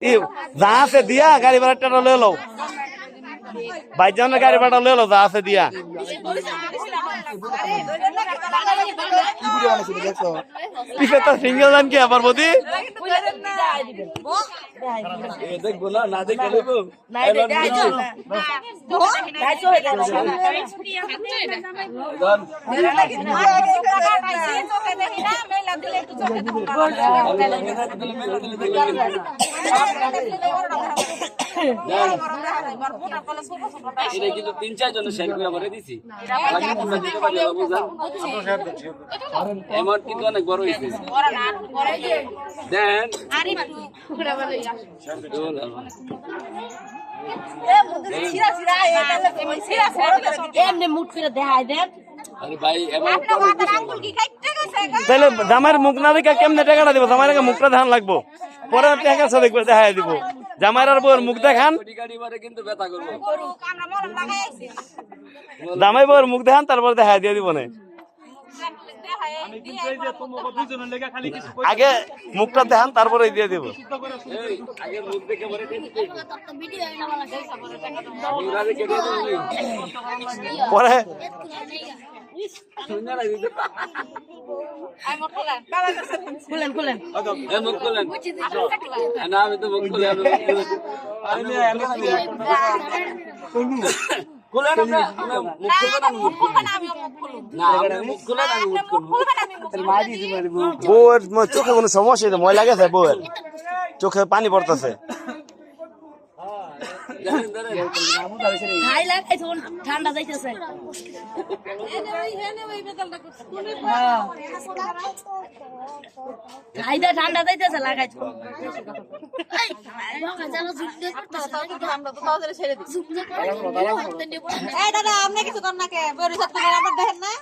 जहाँ से दिया गाड़ी भाड़ा टा ले लो भाईजान ने गाड़ी भाड़ा ले लो जहाँ से दिया पीछे तो सिंगल लाइन क्या पर मोदी देख बोला ना देख কিন্তু 3-4 জন শেয়ার করে ভরে দিছি এমন কিন্তু অনেক বড় হইছে দেন এমনি মুখ ফিরে দেখাই দেন আরে ভাই তাহলে জামাইয়ের মুখ না দেখে কেমনে টাকাটা দিব জামাইয়ের মুখটা ধান লাগবো পরে টাকা সে দেখবে দেখাই দিব জামাইয়ের আর বউয়ের মুখ দেখান জামাই বউয়ের মুখ দেখান তারপর দেখাই দিয়ে দিব না আগে মুখটা দেখান তারপরে দিয়ে দিব পরে খুলেন খুলেন মুখ খুলেন না আমি তো মুখ খুলে বউয়ের চোখে কোনো সমস্যা নেই ময়লা গেছে বউয়ের চোখে পানি পড়তেছে ঠান্ডা যাইতেছে ঠান্ডা যাইতেছে লাগাই দাদা আপনি কিছু কর না কে দেখেন না